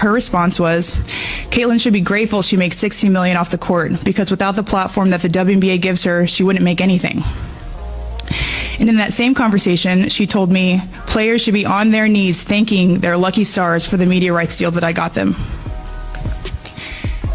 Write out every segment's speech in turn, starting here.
Her response was, Caitlin should be grateful she makes $16 million off the court, because without the platform that the WNBA gives her, she wouldn't make anything. And in that same conversation, she told me players should be on their knees thanking their lucky stars for the media rights deal that I got them.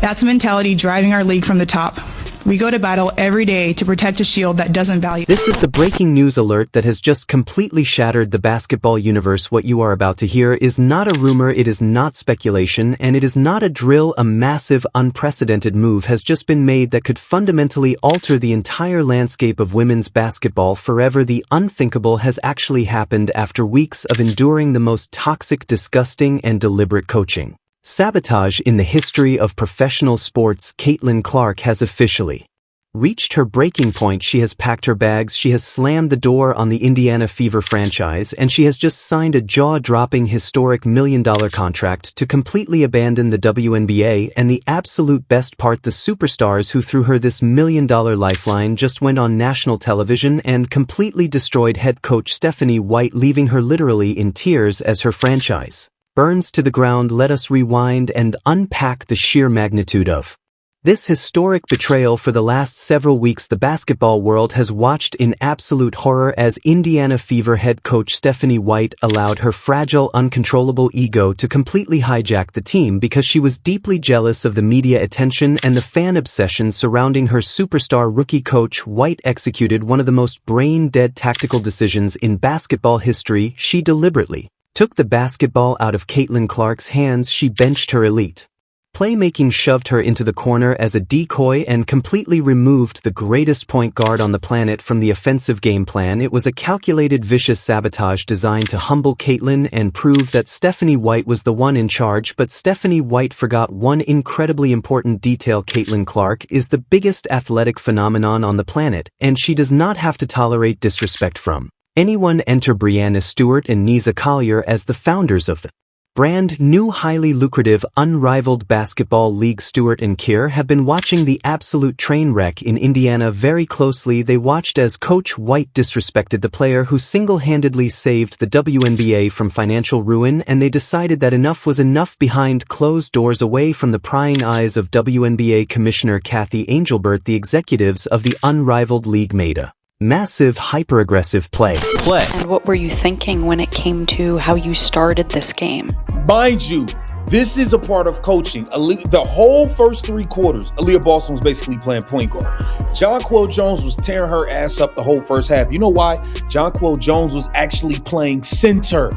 That's a mentality driving our league from the top. We go to battle every day to protect a shield that doesn't value. This is the breaking news alert that has just completely shattered the basketball universe. What you are about to hear is not a rumor, it is not speculation, and it is not a drill. A massive, unprecedented move has just been made that could fundamentally alter the entire landscape of women's basketball forever. The unthinkable has actually happened after weeks of enduring the most toxic, disgusting, and deliberate coaching sabotage in the history of professional sports. Caitlin Clark has officially reached her breaking point. She has packed her bags, she has slammed the door on the Indiana Fever franchise, and she has just signed a jaw-dropping historic $1 million contract to completely abandon the WNBA. And the absolute best part, the superstars who threw her this $1 million lifeline just went on national television and completely destroyed head coach Stephanie White, leaving her literally in tears as her franchise burns to the ground. Let us rewind and unpack the sheer magnitude of this historic betrayal. For the last several weeks, the basketball world has watched in absolute horror as Indiana Fever head coach Stephanie White allowed her fragile, uncontrollable ego to completely hijack the team because she was deeply jealous of the media attention and the fan obsession surrounding her superstar rookie. Coach White executed one of the most brain-dead tactical decisions in basketball history. She deliberately took the basketball out of Caitlin Clark's hands. She benched her elite playmaking, shoved her into the corner as a decoy, and completely removed the greatest point guard on the planet from the offensive game plan. It was a calculated, vicious sabotage designed to humble Caitlin and prove that Stephanie White was the one in charge. But Stephanie White forgot one incredibly important detail. Caitlin Clark is the biggest athletic phenomenon on the planet, and she does not have to tolerate disrespect from anyone. Enter Breanna Stewart and Nisa Collier as the founders of the brand new, highly lucrative, Unrivaled basketball league. Stewart and Kier have been watching the absolute train wreck in Indiana very closely. They watched as Coach White disrespected the player who single-handedly saved the WNBA from financial ruin, and they decided that enough was enough. Behind closed doors, away from the prying eyes of WNBA Commissioner Kathy Angelbert, the executives of the Unrivaled League made a massive, hyper-aggressive play. And what were you thinking when it came to how you started this game? Mind you, this is a part of coaching. The whole first 3 quarters, Aaliyah Boston was basically playing point guard. Jonquel Jones was tearing her ass up the whole first half. You know why? Jonquel Jones was actually playing center.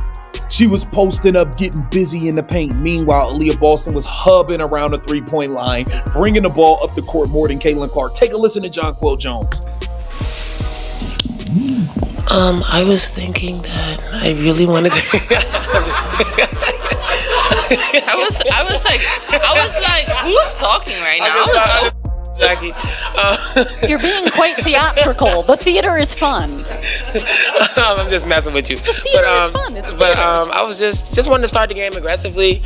She was posting up, getting busy in the paint. Meanwhile, Aaliyah Boston was hubbing around the 3-point line, bringing the ball up the court more than Caitlin Clark. Take a listen to Jonquel Jones. I was thinking that I really wanted to. I was like, who's talking right now? You're being quite theatrical. The theater is fun. I'm just messing with you. The theater is fun. It's theater. I was just wanting to start the game aggressively.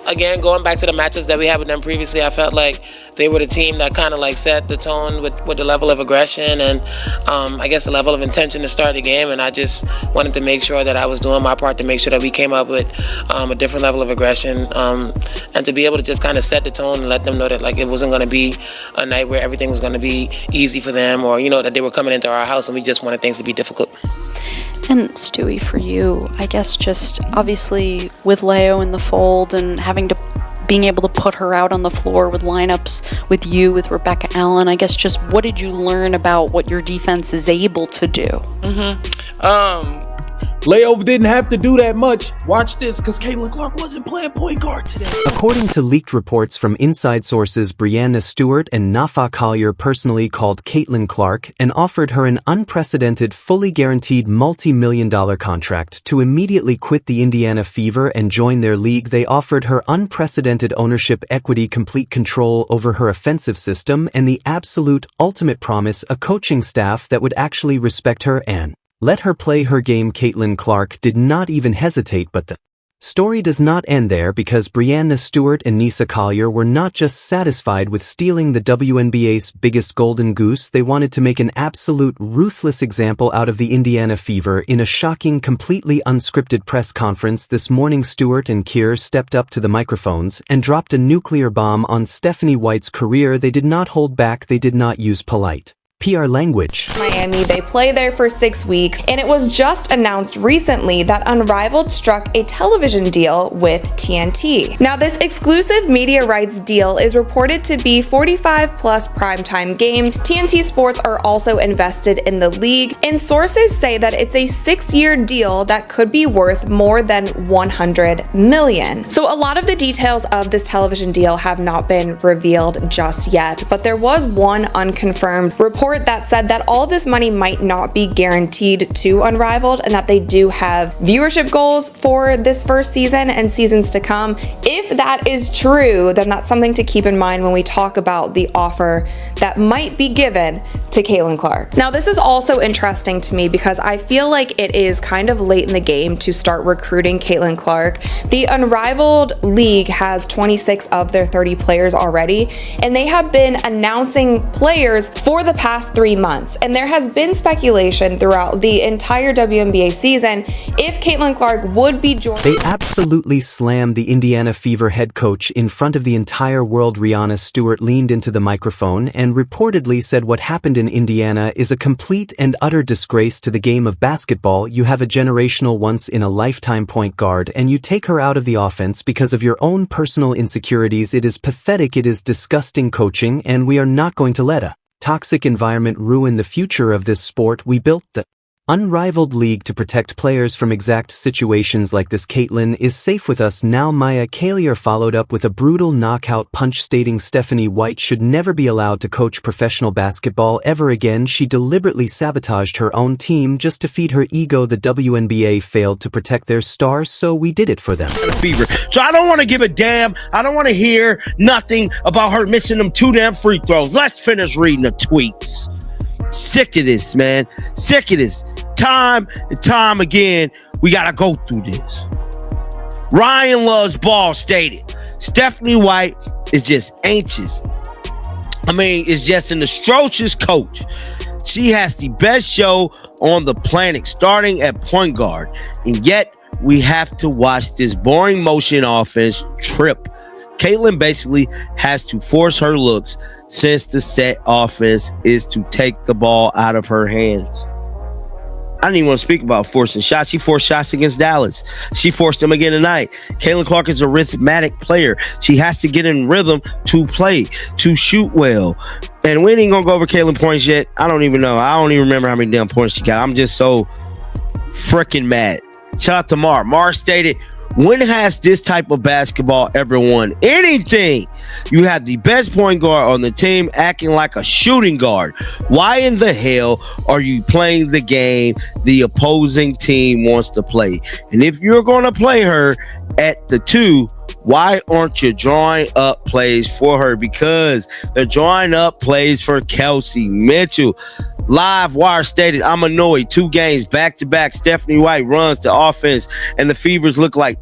Again, going back to the matches that we had with them previously, I felt like they were the team that kind of like set the tone with the level of aggression and I guess the level of intention to start the game. And I just wanted to make sure that I was doing my part to make sure that we came up with a different level of aggression and to be able to just kind of set the tone and let them know that like it wasn't going to be a night where everything was going to be easy for them, or that they were coming into our house and we just wanted things to be difficult. And Stewie, for you, I guess just obviously with Leo in the fold and being able to put her out on the floor with lineups with you, with Rebecca Allen, I guess just what did you learn about what your defense is able to do? Leo didn't have to do that much. Watch this, because Caitlin Clark wasn't playing point guard today. According to leaked reports from inside sources, Breanna Stewart and Nafa Collier personally called Caitlin Clark and offered her an unprecedented, fully guaranteed multi-million-dollar contract to immediately quit the Indiana Fever and join their league. They offered her unprecedented ownership, equity, complete control over her offensive system, and the absolute ultimate promise, a coaching staff that would actually respect her and let her play her game. Caitlin Clark did not even hesitate, but the Story does not end there because Brianna Stewart and Nisa Collier were not just satisfied with stealing the WNBA's biggest golden goose, they wanted to make an absolute ruthless example out of the Indiana Fever. In a shocking, completely unscripted press conference this morning, Stewart and Keir stepped up to the microphones and dropped a nuclear bomb on Stephanie White's career. They did not hold back, they did not use polite PR language. Miami, they play there for 6 weeks, and it was just announced recently that Unrivaled struck a television deal with TNT. Now, this exclusive media rights deal is reported to be 45 plus primetime games. TNT Sports are also invested in the league, and sources say that it's a 6-year deal that could be worth more than $100 million. So a lot of the details of this television deal have not been revealed just yet, but there was one unconfirmed report that said that all this money might not be guaranteed to Unrivaled and that they do have viewership goals for this first season and seasons to come. If that is true, then that's something to keep in mind when we talk about the offer that might be given to Caitlin Clark. Now, this is also interesting to me because I feel like it is kind of late in the game to start recruiting Caitlin Clark. The Unrivaled League has 26 of their 30 players already, and they have been announcing players for the past 3 months, and there has been speculation throughout the entire WNBA season if Caitlin Clark would be joining. They absolutely slammed the Indiana Fever head coach in front of the entire world. Brianna Stewart leaned into the microphone and reportedly said what happened in Indiana is a complete and utter disgrace to the game of basketball. You have a generational once-in-a-lifetime point guard and you take her out of the offense because of your own personal insecurities. It is pathetic, it is disgusting coaching, and we are not going to let a toxic environment ruin the future of this sport. We built the Unrivaled League to protect players from exact situations like this. Caitlin is safe with us now. Maya Collier followed up with a brutal knockout punch, stating Stephanie White should never be allowed to coach professional basketball ever again. She deliberately sabotaged her own team just to feed her ego. The WNBA failed to protect their stars, so we did it for them. Fever. So I don't want to give a damn. I don't want to hear nothing about her missing them 2 damn free throws. Let's finish reading the tweets. Sick of this, man. Sick of this. Time and time again, we got to go through this. Ryan Loves Ball stated, Stephanie White is just anxious. Is just an atrocious coach. She has the best show on the planet, starting at point guard. And yet, we have to watch this boring motion offense trip. Caitlin basically has to force her looks since the set offense is to take the ball out of her hands. I didn't even want to speak about forcing shots. She forced shots against Dallas. She forced them again tonight. Caitlin Clark is a rhythmic player. She has to get in rhythm to play, to shoot well. And we ain't going to go over Caitlin points yet. I don't even know. I don't even remember how many damn points she got. I'm just so freaking mad. Shout out to Mar. Mar stated, when has this type of basketball ever won anything? You have the best point guard on the team acting like a shooting guard. Why in the hell are you playing the game the opposing team wants to play? And if you're going to play her at the 2, why aren't you drawing up plays for her? Because they're drawing up plays for Kelsey Mitchell. Live Wire stated, I'm annoyed. 2 games back-to-back. Stephanie White runs the offense, and the Fevers look like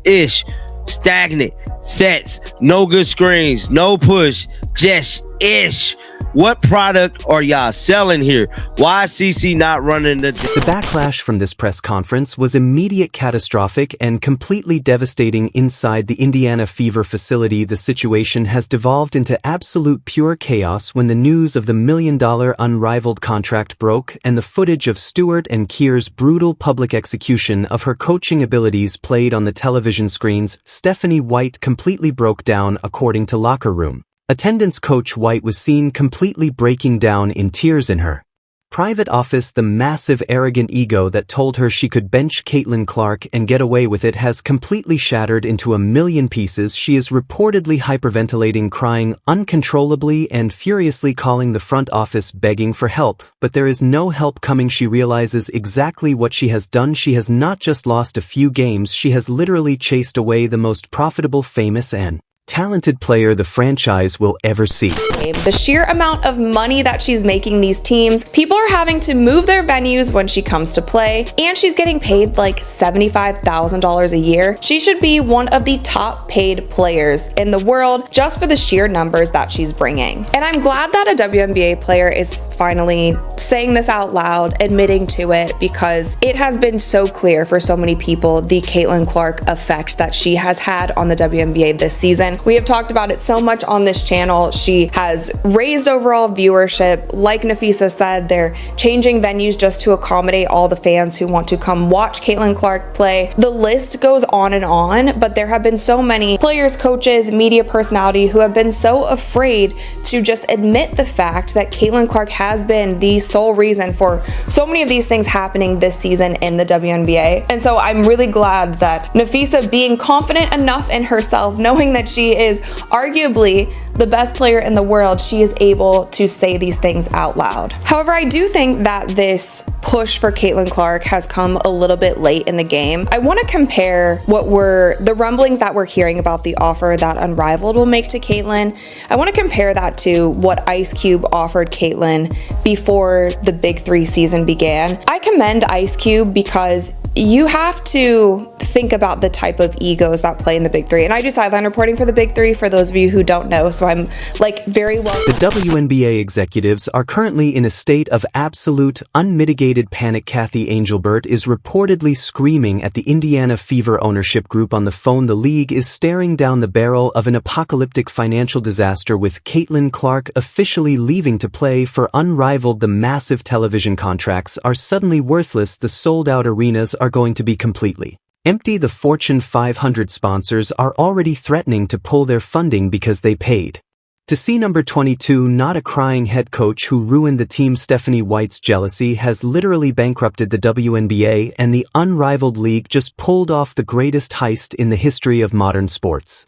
stagnant sets, no good screens, no push, just ish. What product are y'all selling here? Why is CC not running the backlash from this press conference was immediate, catastrophic, and completely devastating inside the Indiana Fever facility. The situation has devolved into absolute pure chaos when the news of the $1 million Unrivaled contract broke and the footage of Stewart and Keir's brutal public execution of her coaching abilities played on the television screens. Stephanie White completely broke down, according to Locker Room attendance. Coach White was seen completely breaking down in tears in her private office. The massive, arrogant ego that told her she could bench Caitlin Clark and get away with it has completely shattered into a million pieces. She is reportedly hyperventilating, crying uncontrollably, and furiously calling the front office, begging for help. But there is no help coming. She realizes exactly what she has done. She has not just lost a few games, she has literally chased away the most profitable, famous, and talented player the franchise will ever see. The sheer amount of money that she's making these teams, people are having to move their venues when she comes to play, and she's getting paid like $75,000 a year. She should be one of the top paid players in the world just for the sheer numbers that she's bringing. And I'm glad that a WNBA player is finally saying this out loud, admitting to it, because it has been so clear for so many people the Caitlin Clark effect that she has had on the WNBA this season. We have talked about it so much on this channel. She has raised overall viewership. Like Nafisa said, they're changing venues just to accommodate all the fans who want to come watch Caitlin Clark play. The list goes on, but there have been so many players, coaches, media personality who have been so afraid to just admit the fact that Caitlin Clark has been the sole reason for so many of these things happening this season in the WNBA. And so I'm really glad that Nafisa, being confident enough in herself, knowing that she is arguably the best player in the world, she is able to say these things out loud. However, I do think that this push for Caitlin Clark has come a little bit late in the game. I want to compare what were the rumblings that we're hearing about the offer that Unrivaled will make to Caitlin. I want to compare that to what Ice Cube offered Caitlin before the Big Three season began. I commend Ice Cube because you have to think about the type of egos that play in the Big Three. And I do sideline reporting for the Big Three for those of you who don't know, so I'm like very well. The WNBA executives are currently in a state of absolute, unmitigated panic. Kathy Angelbert is reportedly screaming at the Indiana Fever ownership group on the phone. The league is staring down the barrel of an apocalyptic financial disaster, with Caitlin Clark officially leaving to play for Unrivaled. The massive television contracts are suddenly worthless. The sold-out arenas are going to be completely empty. The Fortune 500 sponsors are already threatening to pull their funding because they paid to see number 22. Not a crying head coach who ruined the team. Stephanie White's jealousy has literally bankrupted the WNBA, and the Unrivaled league just pulled off the greatest heist in the history of modern sports.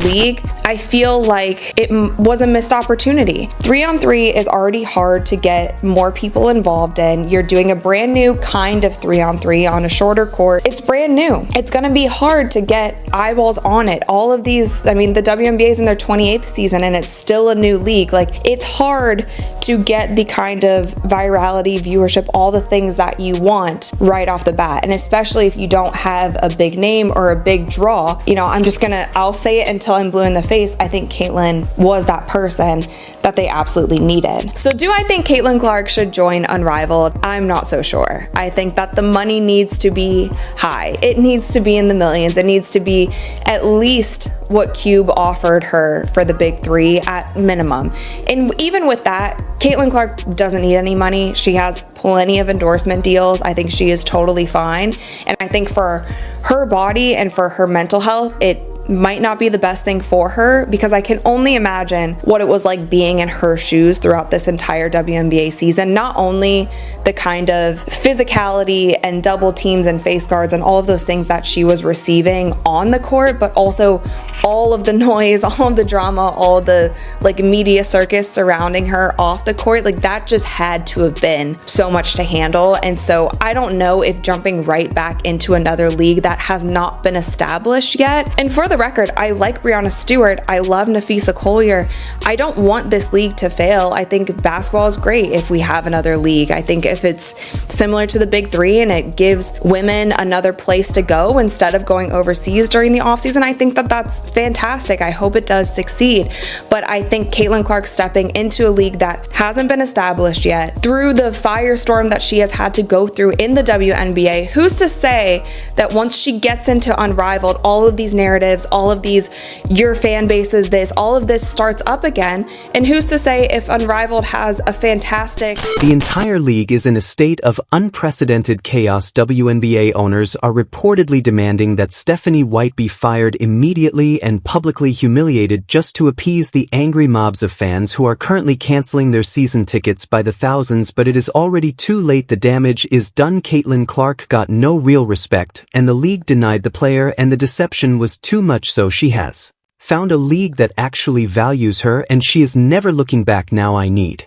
League, I feel like it was a missed opportunity. 3-on-3 is already hard to get more people involved in. You're doing a brand new kind of 3-on-3 on a shorter court. It's brand new. It's going to be hard to get eyeballs on it. All of these, I mean, the WNBA is in their 28th season and it's still a new league. Like, it's hard to get the kind of virality, viewership, all the things that you want right off the bat. And especially if you don't have a big name or a big draw, you know, I'll say it until I'm blue in the face. I think Caitlin was that person that they absolutely needed. So do I think Caitlin Clark should join Unrivaled? I'm not so sure. I think that the money needs to be high. It needs to be in the millions. It needs to be at least what Cube offered her for the Big Three at minimum. And even with that, Caitlin Clark doesn't need any money. She has plenty of endorsement deals. I think she is totally fine. And I think for her body and for her mental health, it might not be the best thing for her, because I can only imagine what it was like being in her shoes throughout this entire WNBA season. Not only the kind of physicality and double teams and face guards and all of those things that she was receiving on the court, but also all of the noise, all of the drama, all of the like media circus surrounding her off the court. Like, that just had to have been so much to handle. And so I don't know if jumping right back into another league that has not been established yet. And for the record, I like Breanna Stewart. I love Nafisa Collier. I don't want this league to fail. I think basketball is great if we have another league. I think if it's similar to the Big Three and it gives women another place to go instead of going overseas during the offseason, I think that that's fantastic. I hope it does succeed. But I think Caitlin Clark stepping into a league that hasn't been established yet, through the firestorm that she has had to go through in the WNBA, who's to say that once she gets into Unrivaled, all of these narratives, all of these, your fan base is this, all of this starts up again. And who's to say if Unrivaled has a fantastic... The entire league is in a state of unprecedented chaos. WNBA owners are reportedly demanding that Stephanie White be fired immediately and publicly humiliated just to appease the angry mobs of fans who are currently canceling their season tickets by the thousands. But it is already too late. The damage is done. Caitlin Clark got no real respect, and the league denied the player, and the deception was too much. So she has found a league that actually values her, and she is never looking back now. I need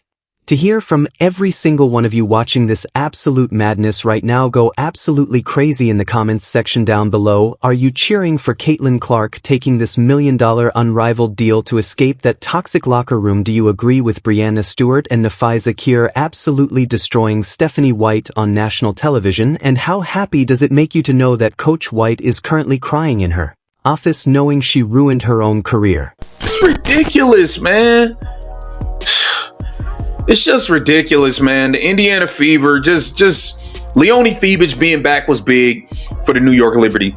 To hear from every single one of you watching this absolute madness right now, go absolutely crazy in the comments section down below. Are you cheering for Caitlin Clark taking this $1 million unrivaled deal to escape that toxic locker room? Do you agree with Breanna Stewart and Nafai Zakir absolutely destroying Stephanie White on national television? And how happy does it make you to know that Coach White is currently crying in her office knowing she ruined her own career? It's ridiculous, man. It's just ridiculous, man. The Indiana Fever, just Leonie Feebage being back was big for the New York Liberty.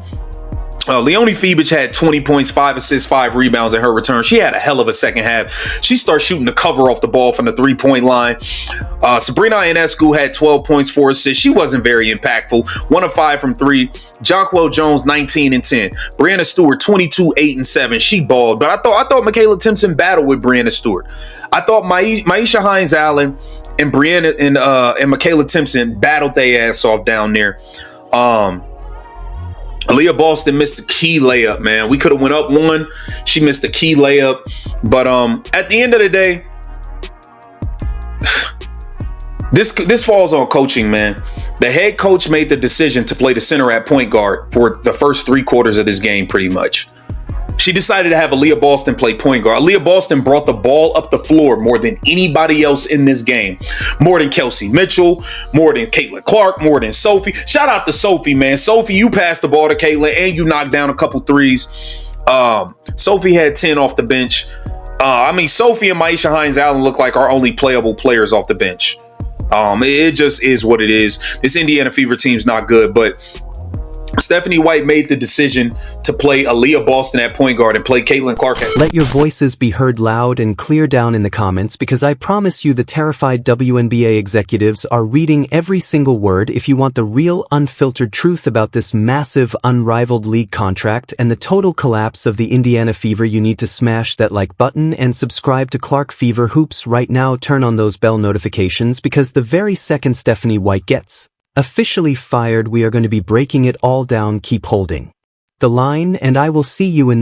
Leonie Feebage had 20 points, 5 assists, 5 rebounds in her return. She had a hell of a second half. She started shooting the cover off the ball from the 3-point line. Sabrina Ionescu had 12 points, 4 assists. She wasn't very impactful. 1 of 5 from 3. Jonquel Jones, 19 and 10. Breanna Stewart, 22, 8 and 7. She balled. But I thought Michaela Timpson battled with Breanna Stewart. I thought Maisha Hines-Allen and Breanna and Michaela Timpson battled their ass off down there. Aaliyah Boston missed the key layup, man. We could have went up 1. She missed the key layup. But at the end of the day, this falls on coaching, man. The head coach made the decision to play the center at point guard for the first 3 quarters of this game, pretty much. She decided to have Aaliyah Boston play point guard. Aaliyah Boston brought the ball up the floor more than anybody else in this game. More than Kelsey Mitchell, more than Caitlin Clark, more than Sophie. Shout out to Sophie, man. Sophie, you passed the ball to Caitlin and you knocked down a couple threes. Sophie had 10 off the bench. Sophie and Maisha Hines-Allen look like our only playable players off the bench. It just is what it is. This Indiana Fever team's not good, but Stephanie White made the decision to play Aaliyah Boston at point guard and play Caitlin Clark at... Let your voices be heard loud and clear down in the comments, because I promise you the terrified WNBA executives are reading every single word. If you want the real unfiltered truth about this massive unrivaled league contract and the total collapse of the Indiana Fever, you need to smash that like button and subscribe to Clark Fever Hoops right now. Turn on those bell notifications, because the very second Stephanie White gets officially fired, we are going to be breaking it all down. Keep holding the line, and I will see you in